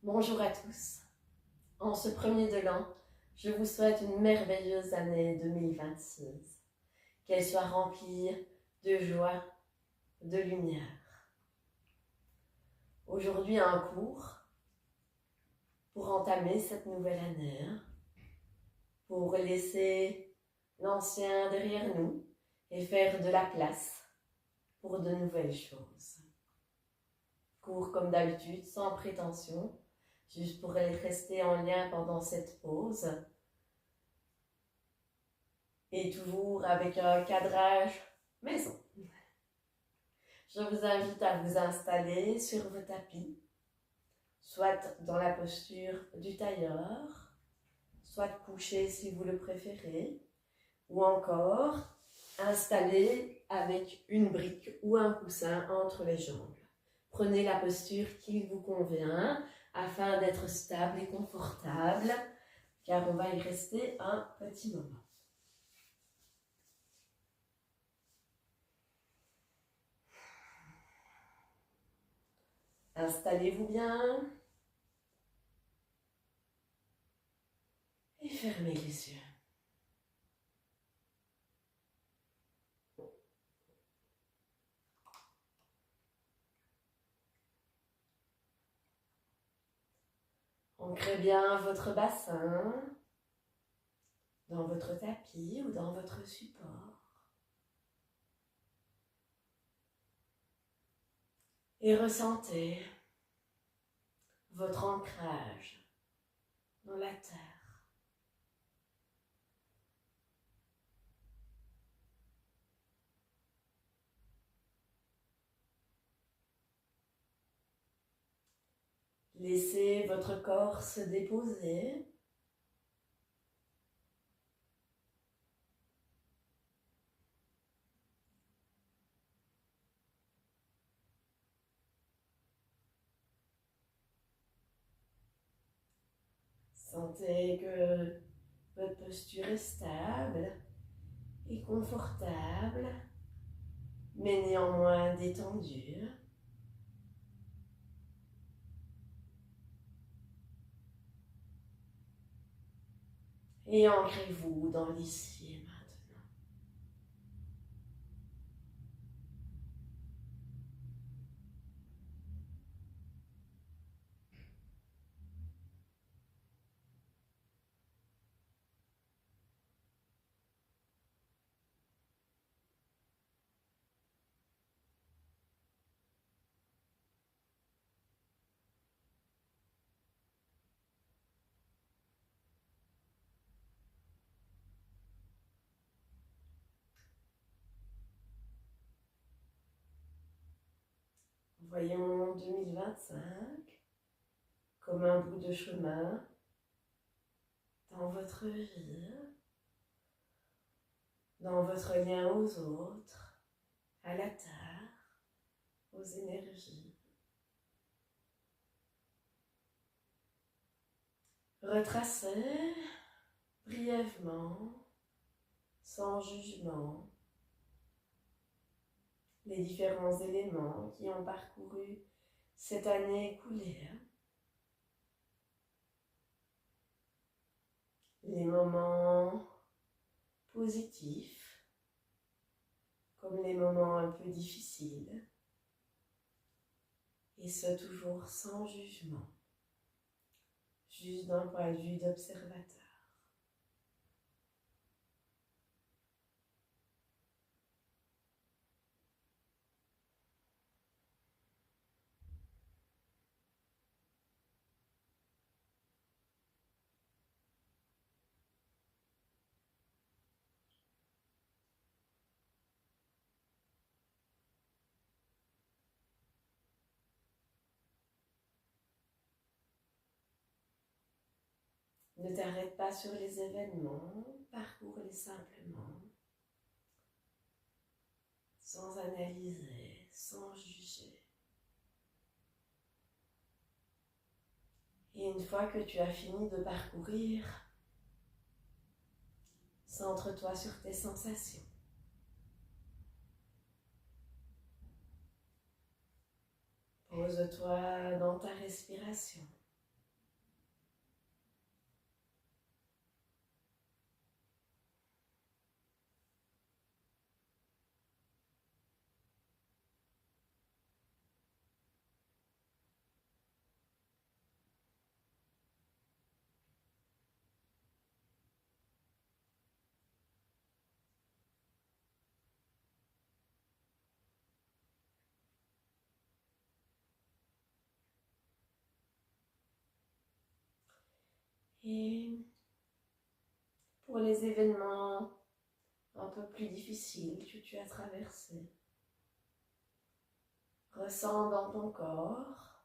Bonjour à tous. En ce premier de l'an, je vous souhaite une merveilleuse année 2026. Qu'elle soit remplie de joie, de lumière. Aujourd'hui, un cours pour entamer cette nouvelle année, pour laisser l'ancien derrière nous et faire de la place pour de nouvelles choses. Cours comme d'habitude, sans prétention, juste pour rester en lien pendant cette pause. Et toujours avec un cadrage maison. Je vous invite à vous installer sur vos tapis, soit dans la posture du tailleur, soit couché si vous le préférez, ou encore installé avec une brique ou un coussin entre les jambes. Prenez la posture qui vous convient afin d'être stable et confortable, car on va y rester un petit moment. Installez-vous bien et fermez les yeux. Ancrez bien votre bassin dans votre tapis ou dans votre support. Et ressentez votre ancrage dans la terre. Laissez votre corps se déposer. Sentez que votre posture est stable et confortable, mais néanmoins détendue. Et ancrez-vous dans l'ici et maintenant. Voyons 2025 comme un bout de chemin dans votre vie, dans votre lien aux autres, à la terre, aux énergies. Retracez brièvement, sans jugement, les différents éléments qui ont parcouru cette année écoulée. Les moments positifs, comme les moments un peu difficiles, et ce toujours sans jugement, juste d'un point de vue d'observateur. Ne t'arrête pas sur les événements, parcours-les simplement, sans analyser, sans juger. Et une fois que tu as fini de parcourir, centre-toi sur tes sensations. Pose-toi dans ta respiration. Et pour les événements un peu plus difficiles que tu as traversés, ressens dans ton corps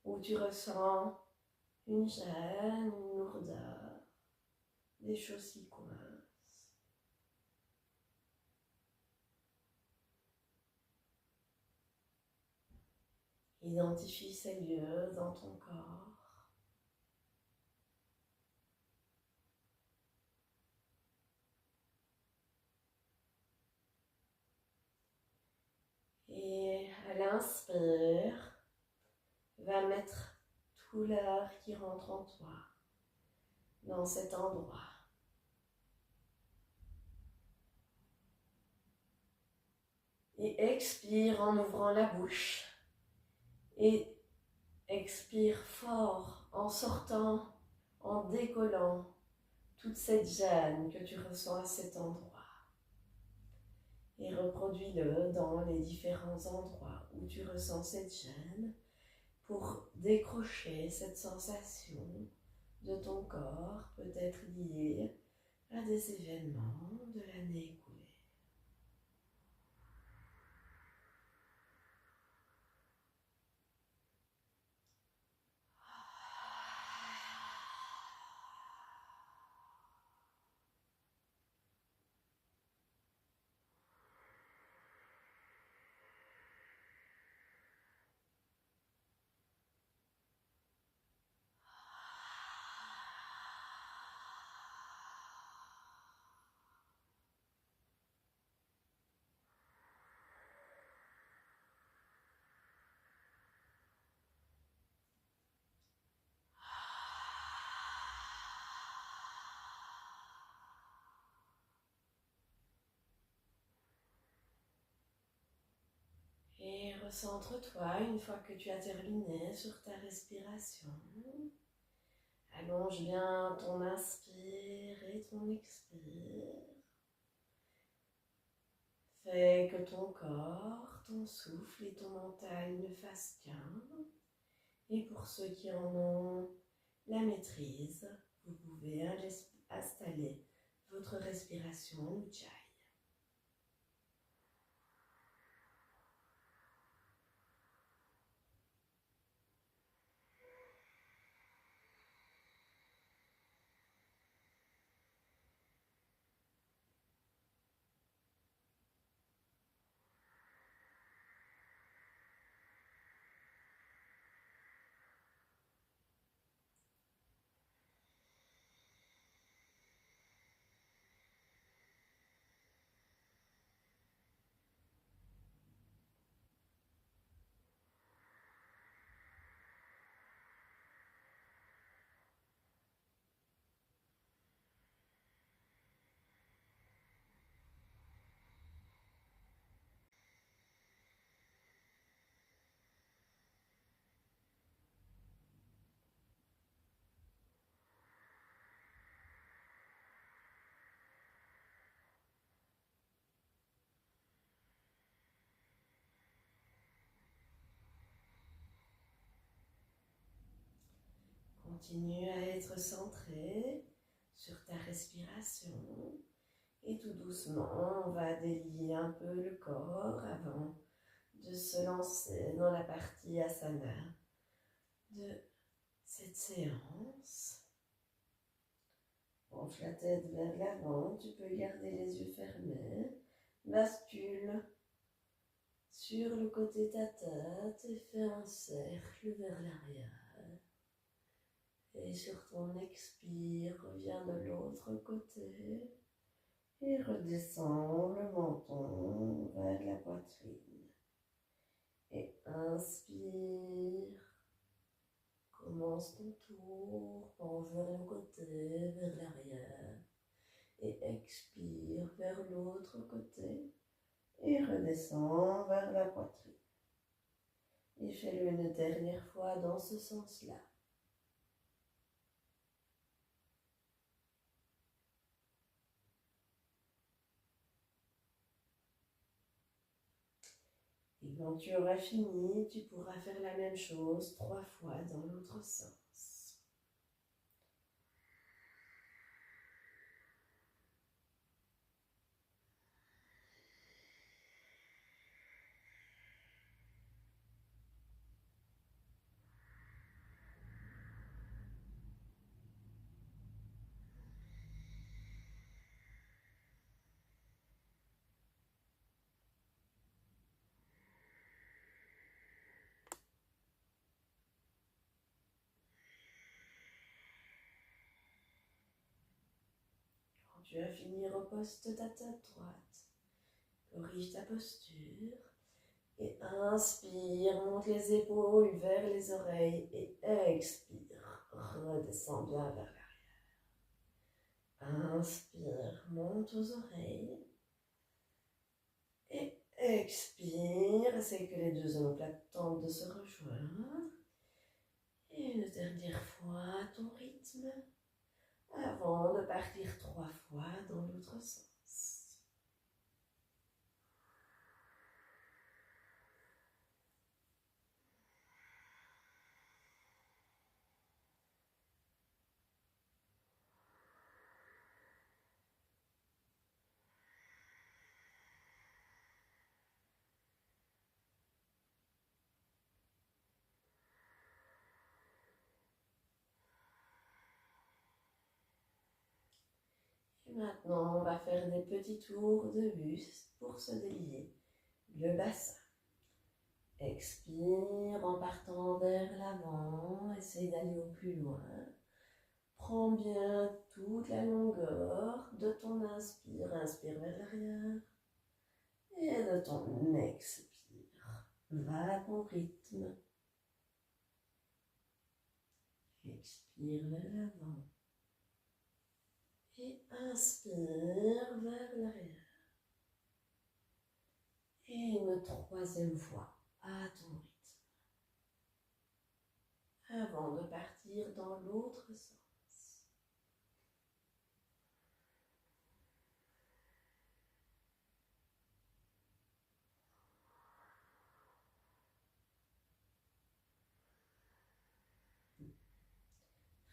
où tu ressens une gêne, une lourdeur, des choses qui coincent. Identifie ces lieux dans ton corps. Et à l'inspire, va mettre tout l'air qui rentre en toi dans cet endroit. Et expire en ouvrant la bouche. Et expire fort en sortant, en décollant toute cette gêne que tu ressens à cet endroit. Et reproduis-le dans les différents endroits où tu ressens cette gêne pour décrocher cette sensation de ton corps, peut-être liée à des événements de l'année écoulée. Et recentre-toi une fois que tu as terminé sur ta respiration. Allonge bien ton inspire et ton expire. Fais que ton corps, ton souffle et ton mental ne fassent qu'un. Et pour ceux qui en ont la maîtrise, vous pouvez installer votre respiration Ujjayi. Continue à être centré sur ta respiration et tout doucement, on va délier un peu le corps avant de se lancer dans la partie asana de cette séance. Penche la tête vers l'avant, tu peux garder les yeux fermés, bascule sur le côté de ta tête et fais un cercle vers l'arrière. Et sur ton expire, reviens de l'autre côté et redescends le menton vers la poitrine. Et inspire, commence ton tour, penche vers le côté, vers l'arrière. Et expire vers l'autre côté et redescends vers la poitrine. Et fais-le une dernière fois dans ce sens-là. Et quand tu auras fini, tu pourras faire la même chose 3 fois dans l'autre sens. Tu vas finir au poste de ta tête droite. Corrige ta posture. Et inspire, monte les épaules vers les oreilles. Et expire, redescends bien vers l'arrière. Inspire, monte aux oreilles. Et expire, essaye que les deux omoplates tentent de se rejoindre. Et une dernière fois à ton rythme, avant de partir 3 fois dans l'autre sens. Et maintenant, on va faire des petits tours de buste pour se délier le bassin. Expire en partant vers l'avant, essaye d'aller au plus loin. Prends bien toute la longueur de ton inspire, inspire vers l'arrière. Et de ton expire, va à ton rythme. Expire vers l'avant. Et inspire vers l'arrière. Et une troisième fois à ton rythme. Avant de partir dans l'autre sens.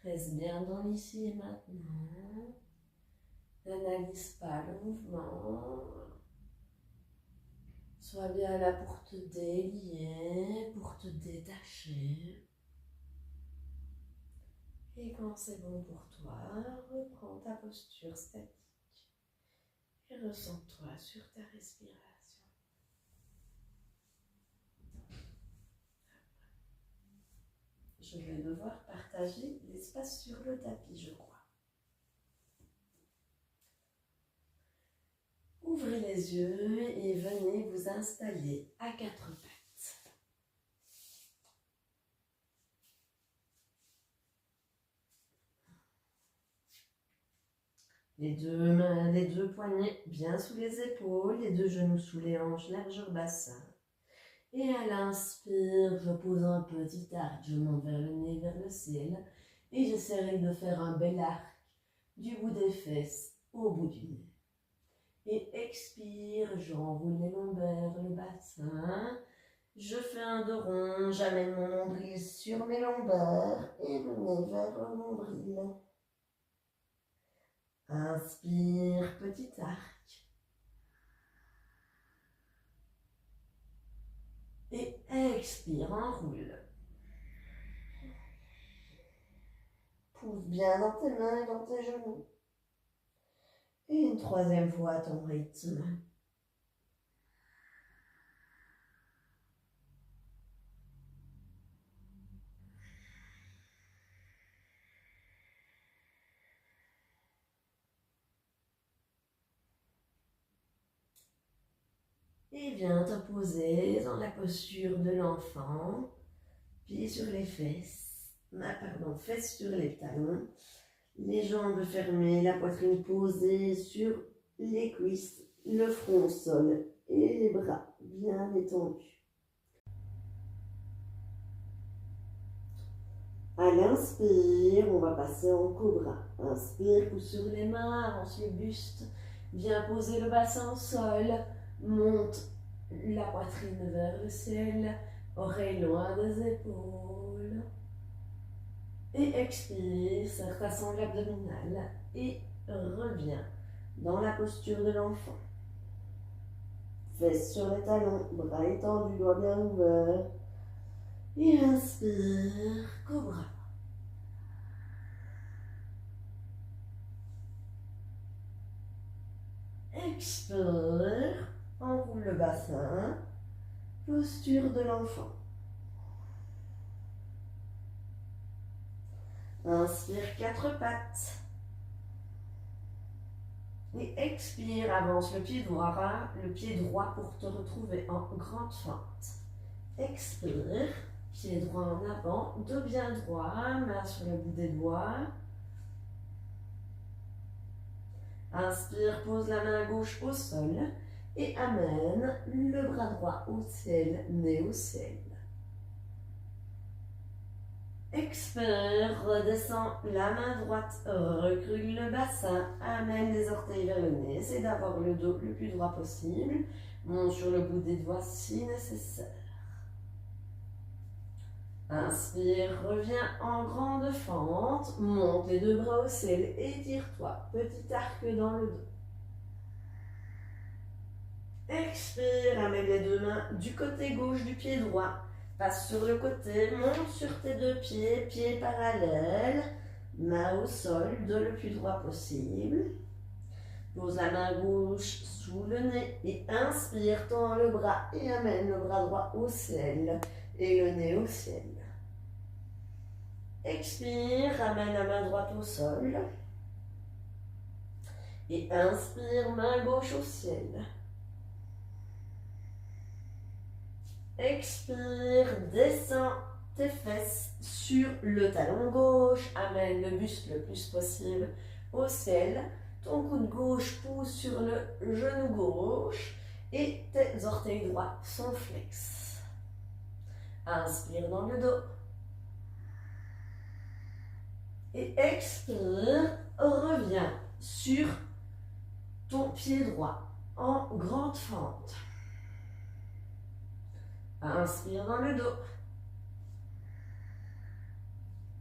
Reste bien dans l'ici et maintenant. N'analyse pas le mouvement. Sois bien là pour te délier, pour te détacher. Et quand c'est bon pour toi, reprends ta posture statique et ressens-toi sur ta respiration. Je vais devoir partager l'espace sur le tapis, je crois. Ouvrez les yeux et venez vous installer à 4 pattes. Les deux mains, les deux poignets bien sous les épaules, les deux genoux sous les hanches, largeur bassin. Et à l'inspire, je pose un petit arc, je monte vers le nez, vers le ciel. Et j'essaierai de faire un bel arc du bout des fesses au bout du nez. Et expire, j'enroule les lombaires, le bassin. Je fais un dos rond, j'amène mon nombril sur mes lombaires et le nez vers le nombril. Inspire, petit arc. Et expire, enroule. Pousse bien dans tes mains et dans tes genoux. Et une troisième fois à ton rythme. Et viens te poser dans la posture de l'enfant, pieds sur les fesses, fesses sur les talons, les jambes fermées, la poitrine posée sur les cuisses, le front au sol et les bras bien détendus. À l'inspire, on va passer en cobra. Inspire, pousse sur les mains, avance le buste, viens poser le bassin au sol, monte la poitrine vers le ciel, oreilles loin des épaules. Et expire, serre ta sangle abdominale et reviens dans la posture de l'enfant. Fesses sur les talons, bras étendus, doigts bien ouverts. Et inspire, cobra. Expire, enroule le bassin, posture de l'enfant. Inspire 4 pattes. Et expire, avance le pied droit pour te retrouver en grande fente. Expire, pied droit en avant, dos bien droit, main sur le bout des doigts. Inspire, pose la main gauche au sol et amène le bras droit au ciel, nez au ciel. Expire, redescends la main droite, recule le bassin, amène les orteils vers le nez, essaie d'avoir le dos le plus droit possible, monte sur le bout des doigts si nécessaire. Inspire, reviens en grande fente, monte les deux bras au ciel, étire-toi, petit arc dans le dos. Expire, amène les deux mains du côté gauche du pied droit. Passe sur le côté, monte sur tes deux pieds, pieds parallèles, main au sol, dos le plus droit possible. Pose la main gauche sous le nez et inspire, tends le bras et amène le bras droit au ciel et le nez au ciel. Expire, ramène la main droite au sol et inspire, main gauche au ciel. Expire, descends tes fesses sur le talon gauche, amène le buste le plus possible au ciel. Ton coude gauche pousse sur le genou gauche et tes orteils droits sont flex. Inspire dans le dos. Et expire, reviens sur ton pied droit en grande fente. Inspire dans le dos.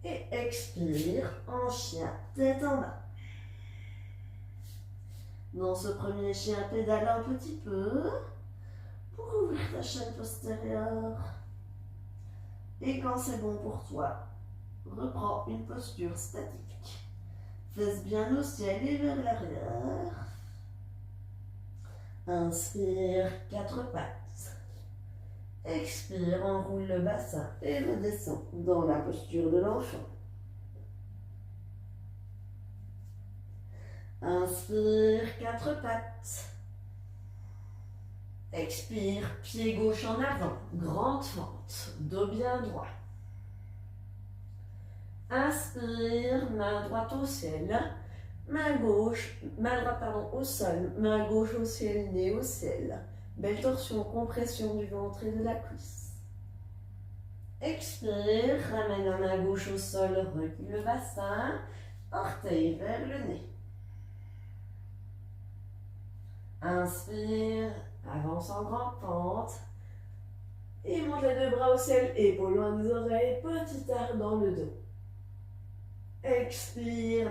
Et expire en chien, tête en bas. Dans ce premier chien, pédale un petit peu pour ouvrir ta chaîne postérieure. Et quand c'est bon pour toi, reprends une posture statique. Fesses bien au ciel et vers l'arrière. Inspire, quatre pattes. Expire, enroule le bassin et redescends dans la posture de l'enfant. Inspire, quatre pattes. Expire, pied gauche en avant, grande fente, dos bien droit. Inspire, main droite au ciel, main droite au sol, main gauche au ciel, nez au ciel. Belle torsion, compression du ventre et de la cuisse. Expire, ramène la main gauche au sol, recule le bassin, orteil vers le nez. Inspire, avance en grande pente et monte les deux bras au ciel, épaules loin des oreilles, petit arc dans le dos. Expire,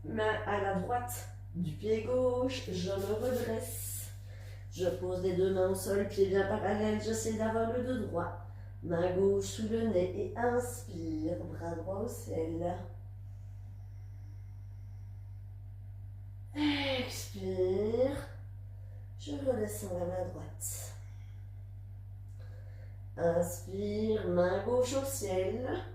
main à la droite du pied gauche, je me redresse. Je pose les deux mains au sol, pieds bien parallèles, j'essaie d'avoir le dos droit. Main gauche sous le nez et inspire, bras droit au ciel. Expire, je redescends la main droite. Inspire, main gauche au ciel.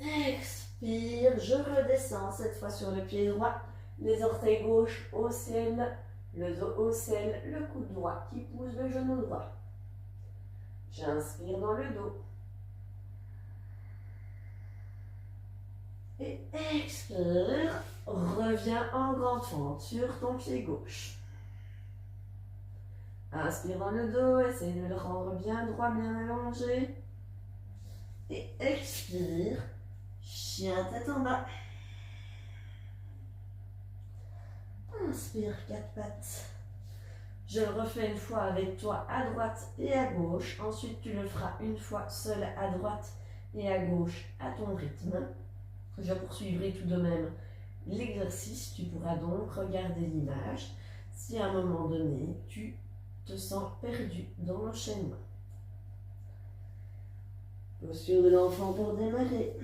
Expire, je redescends cette fois sur le pied droit. Les orteils gauche au ciel, le dos au ciel, le coude droit qui pousse le genou droit. J'inspire dans le dos. Et expire, reviens en grande fente sur ton pied gauche. Inspire dans le dos, essaye de le rendre bien droit, bien allongé. Et expire, chien tête en bas. Inspire, quatre pattes. Je le refais une fois avec toi à droite et à gauche. Ensuite, tu le feras une fois seul à droite et à gauche à ton rythme. Je poursuivrai tout de même l'exercice. Tu pourras donc regarder l'image si à un moment donné, tu te sens perdu dans l'enchaînement. Posture de l'enfant pour démarrer.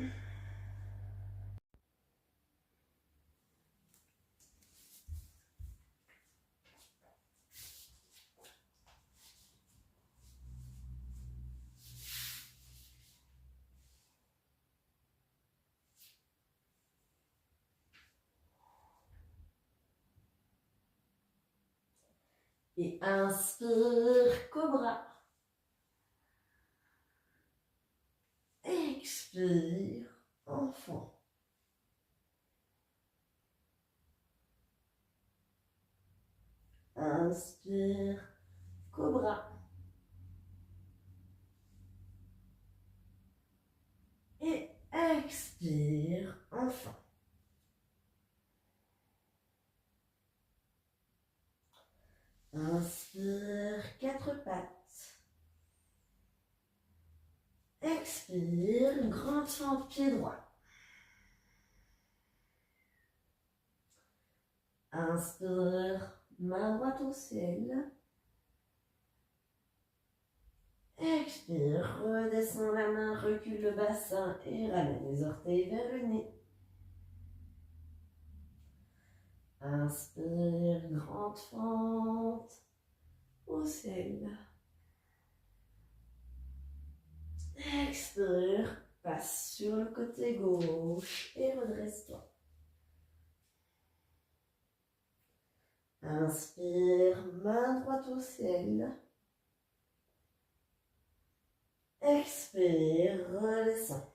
Et inspire, cobra. Expire, enfant. Inspire, cobra. Et expire, enfant. Inspire, quatre pattes. Expire, grande fente, pied droit. Inspire, main droite au ciel. Expire, redescends la main, recule le bassin et ramène les orteils vers le nez. Inspire, grande fente au ciel. Expire, passe sur le côté gauche et redresse-toi. Inspire, main droite au ciel. Expire, redescends.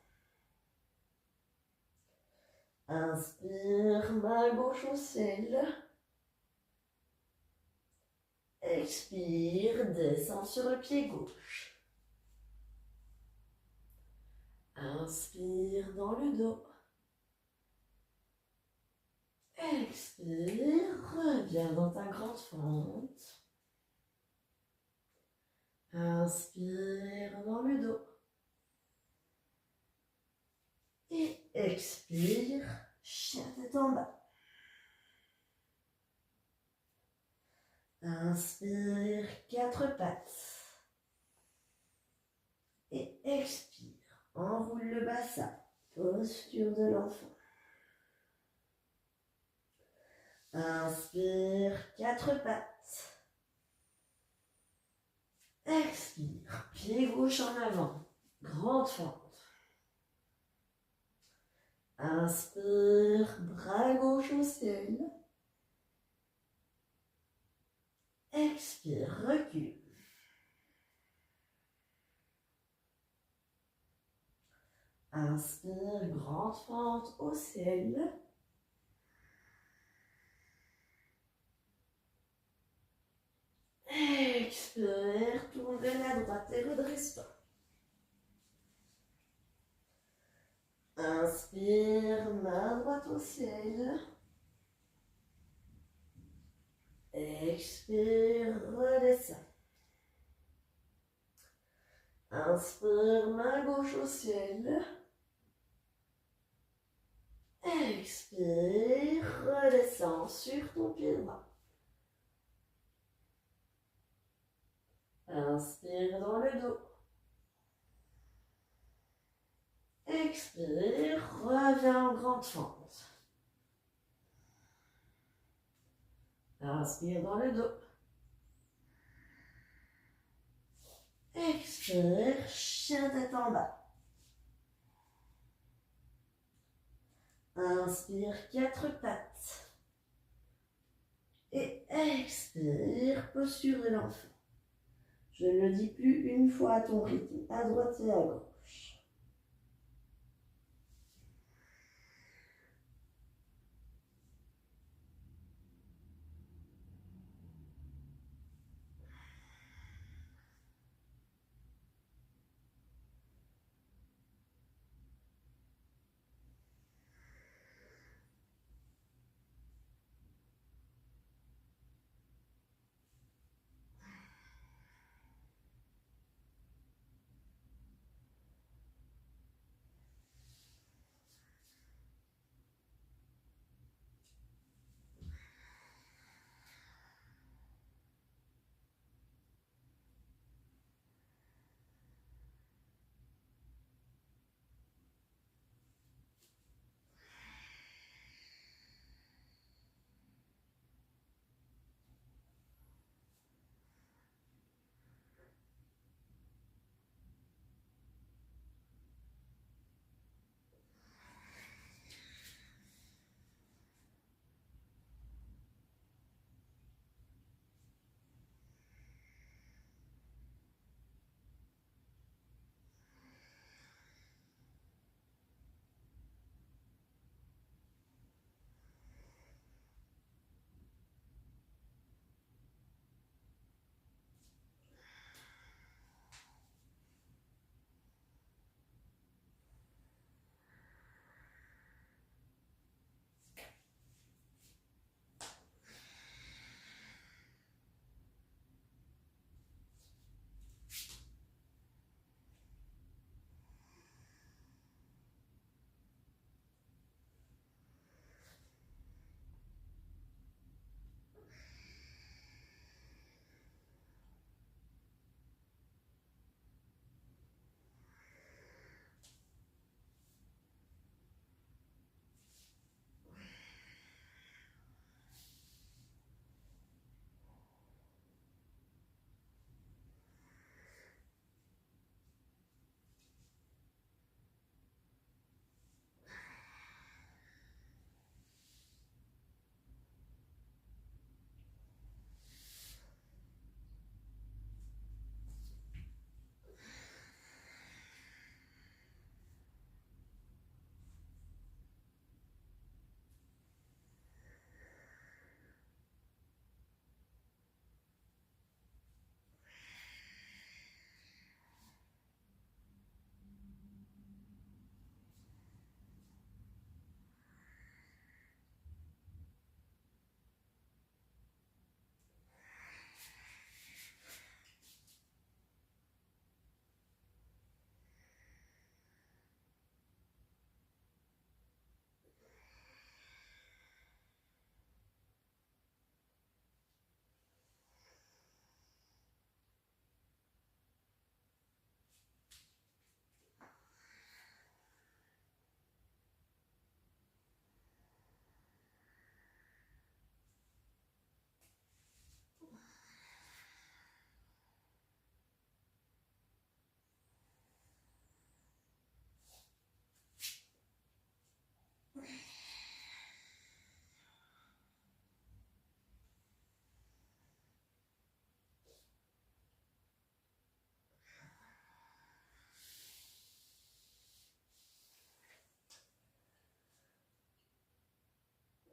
Inspire, main gauche au ciel. Expire, descends sur le pied gauche. Inspire dans le dos. Expire, reviens dans ta grande fente. Inspire dans le dos. Et expire, chien tête en bas. Inspire, quatre pattes. Et expire, enroule le bassin, posture de l'enfant. Inspire, quatre pattes. Expire, pied gauche en avant, grande fente. Inspire, bras gauche au ciel. Expire, recule. Inspire, grande fente au ciel. Expire, tourne vers la droite et redresse-toi. Inspire, main droite au ciel. Expire, redescends. Inspire, main gauche au ciel. Expire, redescends sur ton pied droit. Inspire dans le dos. Expire, reviens en grande fente. Inspire dans le dos. Expire, chien tête en bas. Inspire, quatre pattes. Et expire, posture de l'enfant. Je ne le dis plus, une fois à ton rythme, à droite et à gauche.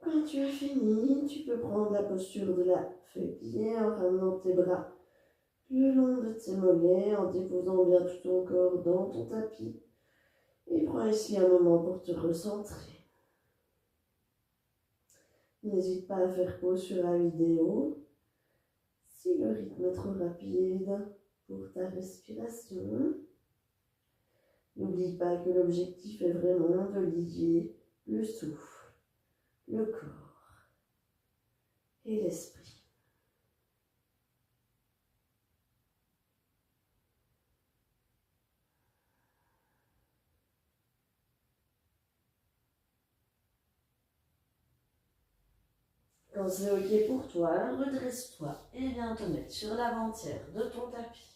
Quand tu as fini, tu peux prendre la posture de la feuille-pliée en ramenant tes bras le long de tes mollets, en déposant bien tout ton corps dans ton tapis. Et prends ici un moment pour te recentrer. N'hésite pas à faire pause sur la vidéo si le rythme est trop rapide pour ta respiration. N'oublie pas que l'objectif est vraiment de lier le souffle, le corps et l'esprit. Quand c'est ok pour toi, redresse-toi et viens te mettre sur l'avant-tiers de ton tapis.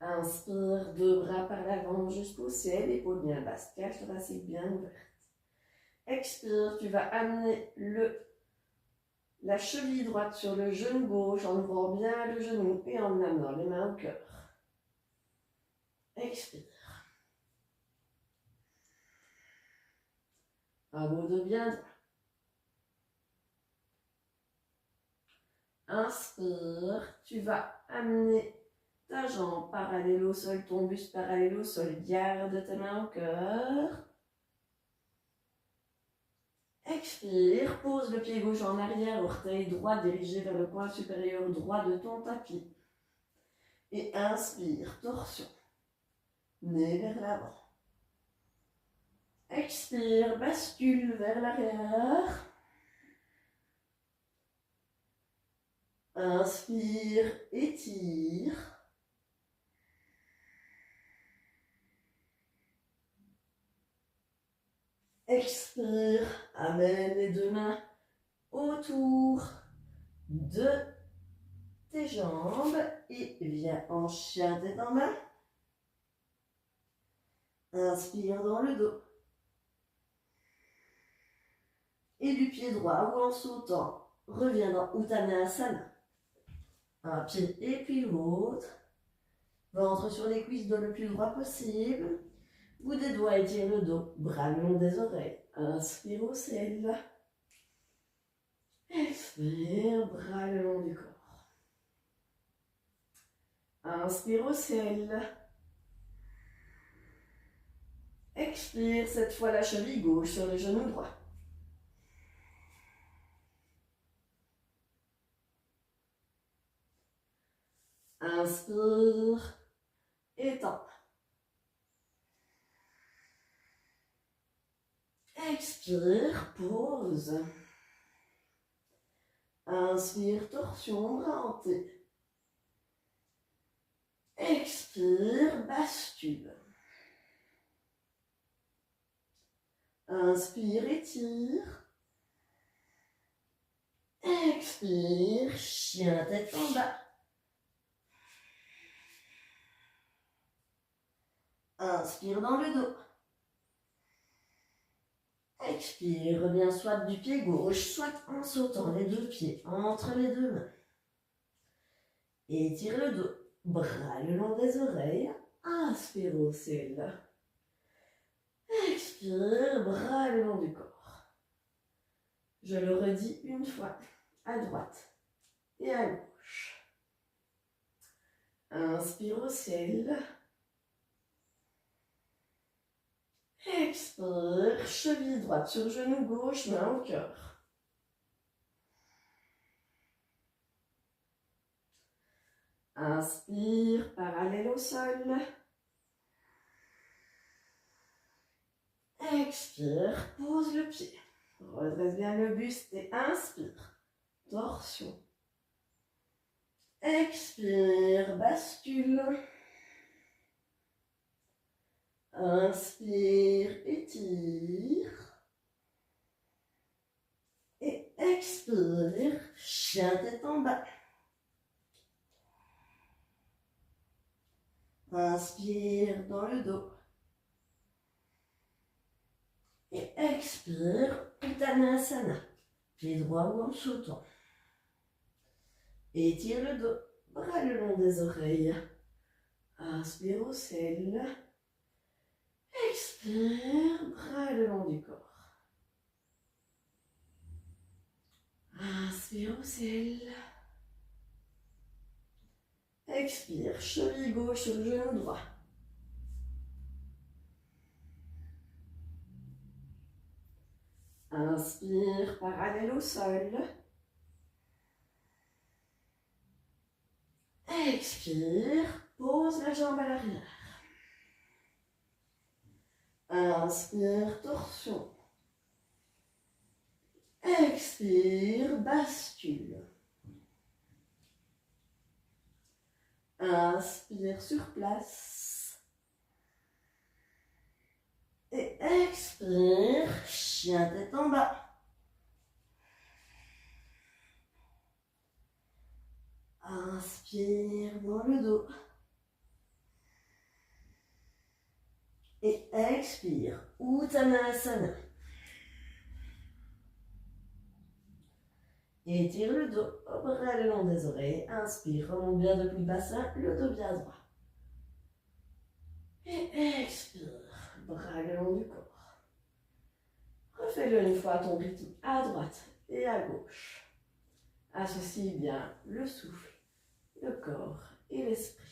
Inspire, deux bras par l'avant jusqu'au ciel, épaules bien basses, cage thoracique bien ouverte. Expire, tu vas amener la cheville droite sur le genou gauche en ouvrant bien le genou et en amenant les mains au cœur. Expire. Un bout de bien droit. Inspire, tu vas amener ta jambe parallèle au sol, ton buste parallèle au sol. Garde tes mains au cœur. Expire, pose le pied gauche en arrière, orteil droit dirigé vers le coin supérieur droit de ton tapis. Et inspire, torsion, nez vers l'avant. Expire, bascule vers l'arrière. Inspire, étire. Expire, amène les deux mains autour de tes jambes et viens en chien tête en bas. Inspire dans le dos. Et du pied droit ou en sautant, reviens dans Uttanasana. Un pied et puis l'autre. Ventre sur les cuisses, dos le plus droit possible. Bout des doigts, étire le dos, bras le long des oreilles. Inspire au ciel. Expire, bras le long du corps. Inspire au ciel. Expire, cette fois la cheville gauche sur le genou droit. Inspire, étends. Expire, pause. Inspire, torsion, bras hantés. Expire, bascule. Inspire, étire. Expire, chien tête en bas. Inspire dans le dos. Expire, reviens soit du pied gauche, soit en sautant les deux pieds entre les deux mains. Étire le dos, bras le long des oreilles. Inspire au ciel. Expire, bras le long du corps. Je le redis une fois, à droite et à gauche. Inspire au ciel. Expire, cheville droite sur genou gauche, main au cœur. Inspire, parallèle au sol. Expire, pose le pied. Redresse bien le buste et inspire. Torsion. Expire, bascule. Inspire, étire. Et expire, chien tête en bas. Inspire dans le dos. Et expire, Uttanasana. Pied droit ou en sautant. Étire le dos, bras le long des oreilles. Inspire au ciel. Expire, bras le long du corps. Inspire au ciel. Expire, cheville gauche sur le genou droit. Inspire, parallèle au sol. Expire, pose la jambe à l'arrière. Inspire, torsion. Expire, bascule. Inspire sur place. Et expire, chien tête en bas. Inspire dans le dos. Et expire, Uttanasana. Étire le dos, bras le long des oreilles. Inspire, remonte bien depuis le bassin, le dos bien droit. Et expire, bras le long du corps. Refais-le une fois à ton rythme, à droite et à gauche. Associe bien le souffle, le corps et l'esprit.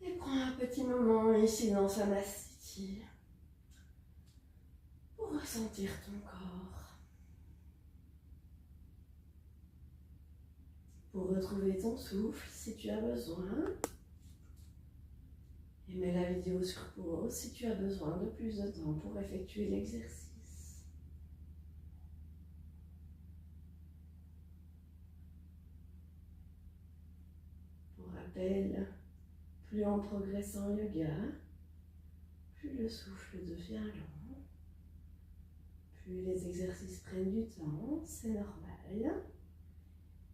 Et prends un petit moment ici dans Samasthiti pour ressentir ton corps, pour retrouver ton souffle si tu as besoin. Et mets la vidéo sur pause si tu as besoin de plus de temps pour effectuer l'exercice. Pour rappel, plus on progresse en yoga, plus le souffle devient long, plus les exercices prennent du temps, c'est normal.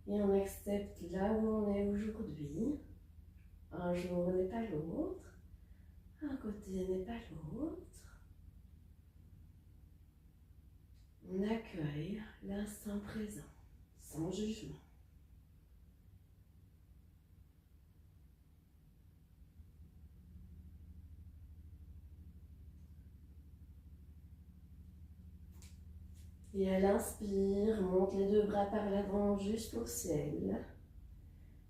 Et on accepte là où on est aujourd'hui. Un jour n'est pas l'autre, un côté n'est pas l'autre. On accueille l'instant présent, sans jugement. Et à l'inspire, monte les deux bras par l'avant jusqu'au ciel.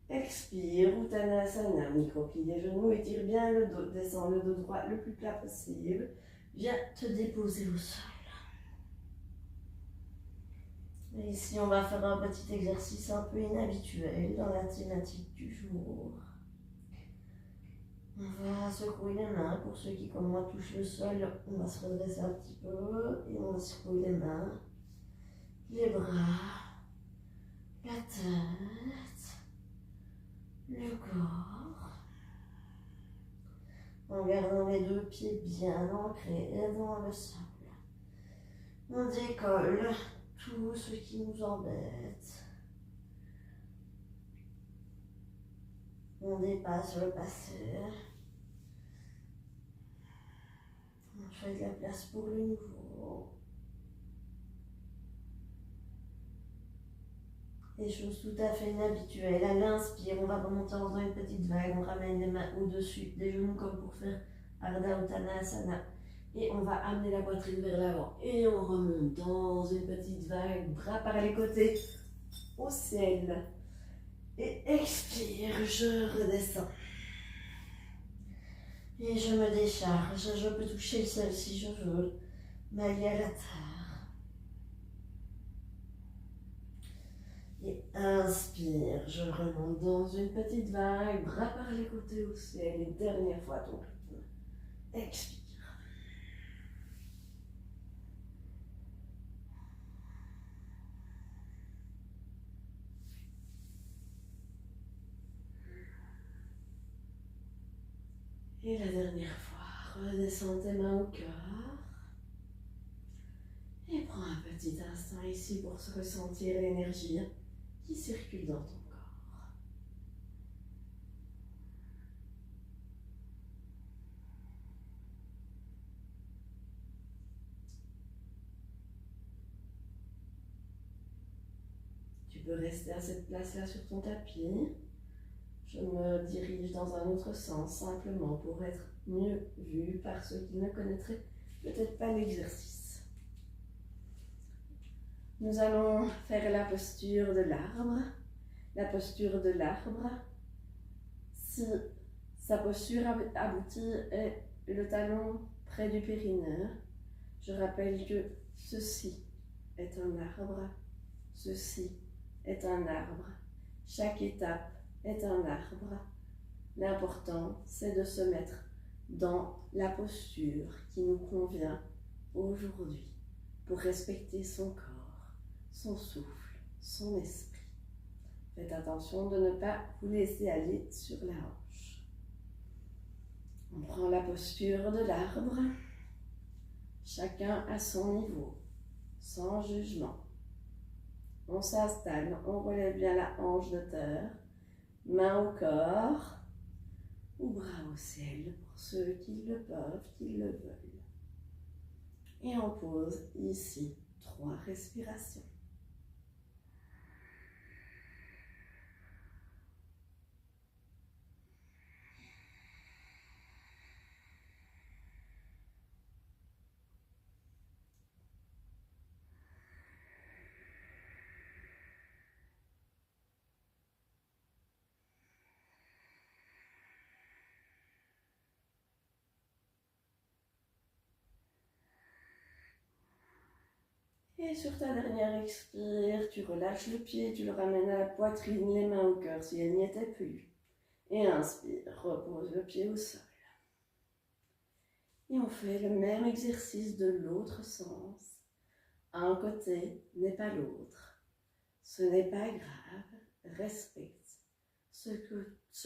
Expire, Uttanasana, micro-plie les genoux, étire bien le dos, descends le dos droit le plus plat possible. Viens te déposer au sol. Et ici, on va faire un petit exercice un peu inhabituel dans la thématique du jour. On va secouer les mains. Pour ceux qui, comme moi, touchent le sol, on va se redresser un petit peu et on va secouer les mains, les bras, la tête, le corps. En gardant les deux pieds bien ancrés dans le sol. On décolle tout ce qui nous embête. On dépasse le passé. On fait de la place pour le nouveau. Des choses tout à fait inhabituelles. À l'inspire, on va remonter en faisant une petite vague. On ramène les mains au-dessus des genoux comme pour faire Ardha Uttanasana. Et on va amener la poitrine vers l'avant. Et on remonte dans une petite vague, bras par les côtés, au ciel. Et expire, je redescends. Et je me décharge. Je peux toucher le sol si je veux. Mailler à la terre. Et inspire, je remonte dans une petite vague, bras par les côtés au ciel. Et dernière fois ton rythme. Expire. Et la dernière fois, redescends tes mains au cœur. Et prends un petit instant ici pour se ressentir l'énergie qui circule dans ton corps. Tu peux rester à cette place-là sur ton tapis. Je me dirige dans un autre sens, simplement pour être mieux vu par ceux qui ne connaîtraient peut-être pas l'exercice. Nous allons faire la posture de l'arbre. La posture de l'arbre, si sa posture aboutit est le talon près du périnée. Je rappelle que ceci est un arbre, ceci est un arbre. Chaque étape est un arbre. L'important, c'est de se mettre dans la posture qui nous convient aujourd'hui pour respecter son corps, son souffle, son esprit. Faites attention de ne pas vous laisser aller sur la hanche. On prend la posture de l'arbre, chacun à son niveau, sans jugement. On s'installe, on relève bien la hanche de terre, main au corps ou bras au ciel pour ceux qui le peuvent, qui le veulent. Et on pose ici 3 respirations. Et sur ta dernière expire, tu relâches le pied, tu le ramènes à la poitrine, les mains au cœur si elles n'y étaient plus. Et inspire, repose le pied au sol. Et on fait le même exercice de l'autre sens. Un côté n'est pas l'autre. Ce n'est pas grave, respecte ce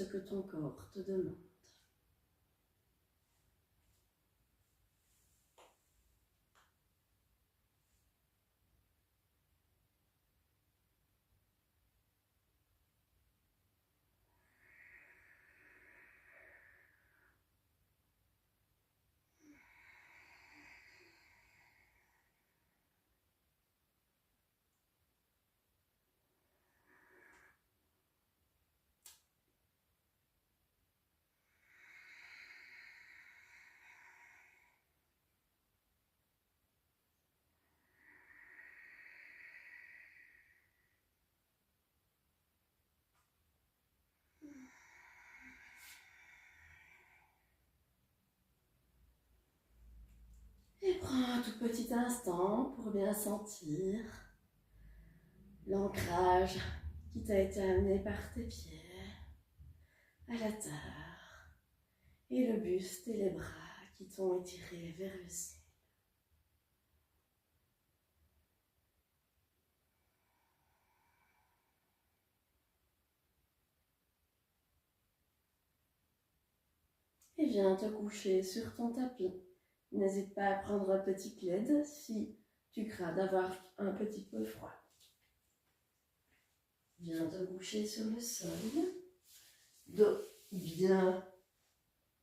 que ton corps te demande. Et prends un tout petit instant pour bien sentir l'ancrage qui t'a été amené par tes pieds à la terre et le buste et les bras qui t'ont étiré vers le ciel. Et viens te coucher sur ton tapis. N'hésite pas à prendre un petit plaid si tu crains d'avoir un petit peu froid. Viens te coucher sur le sol, dos bien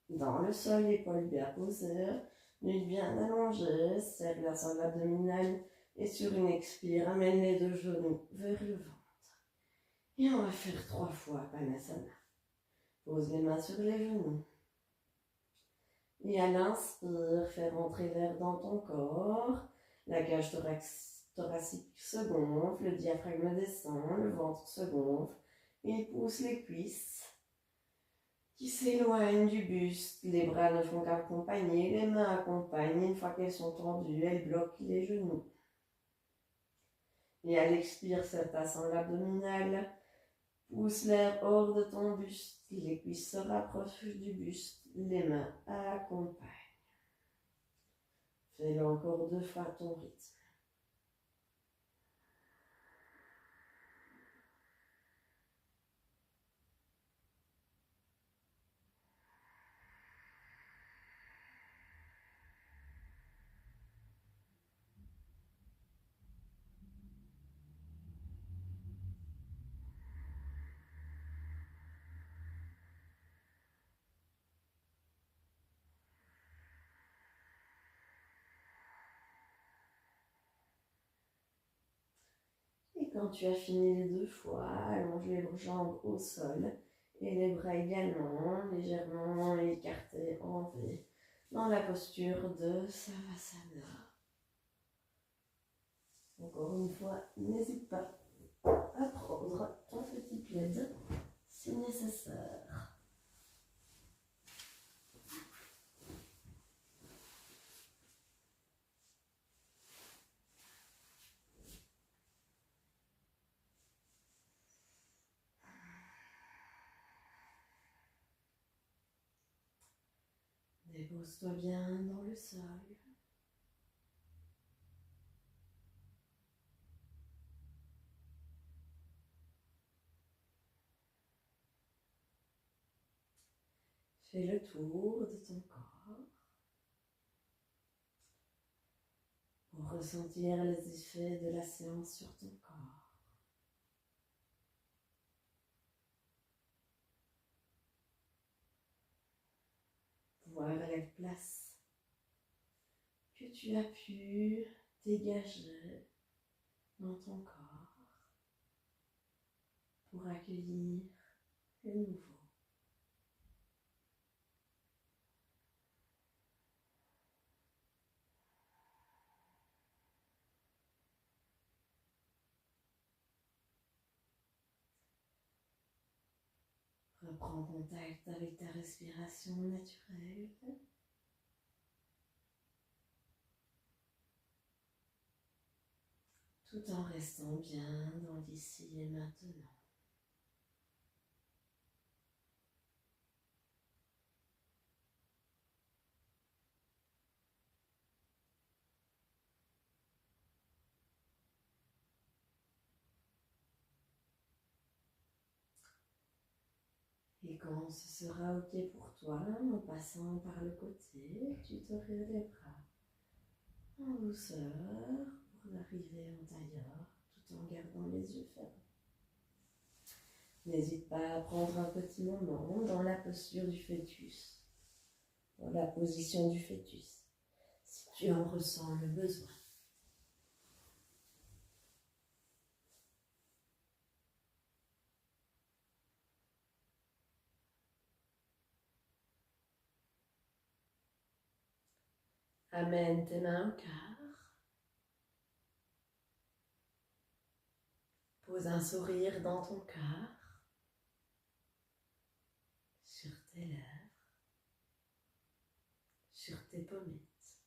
dans le sol, épaules bien posées, nuque bien allongée, serre la sangle abdominale et sur une expire, amène les deux genoux vers le ventre. Et on va faire 3 fois Panasana. Pose les mains sur les genoux. Et à l'inspire, fais rentrer l'air dans ton corps. La cage thoracique se gonfle, le diaphragme descend, le ventre se gonfle. Il pousse les cuisses qui s'éloignent du buste. Les bras ne font qu'accompagner, les mains accompagnent. Une fois qu'elles sont tendues, elles bloquent les genoux. Et à l'expire, serre ta sangle abdominale. Pousse l'air hors de ton buste. Les cuisses se rapprochent du buste. Les mains accompagnent. Fais-le encore 2 fois à ton rythme. Et quand tu as fini les 2 fois, allonge les jambes au sol et les bras également, légèrement écartés en V, dans la posture de Savasana. Encore une fois, n'hésite pas à prendre ton petit plaid si nécessaire. Dépose-toi bien dans le sol. Fais le tour de ton corps pour ressentir les effets de la séance sur ton corps. Voir la place que tu as pu dégager dans ton corps pour accueillir le nouveau. Reprends contact avec ta respiration naturelle. Tout en restant bien dans l'ici et maintenant. Et quand ce sera OK pour toi, en passant par le côté, tu te relèveras en douceur pour arriver en tailleur tout en gardant les yeux fermés. N'hésite pas à prendre un petit moment dans la posture du fœtus, dans la position du fœtus, si tu en ressens le besoin. Amène tes mains au cœur. Pose un sourire dans ton cœur, sur tes lèvres, sur tes pommettes.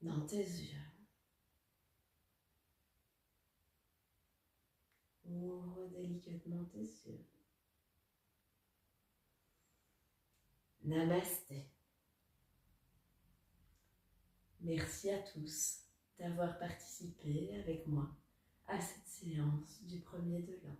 dans tes yeux. Ouvre délicatement tes yeux. Namasté. Merci à tous d'avoir participé avec moi à cette séance du 1er de l'an.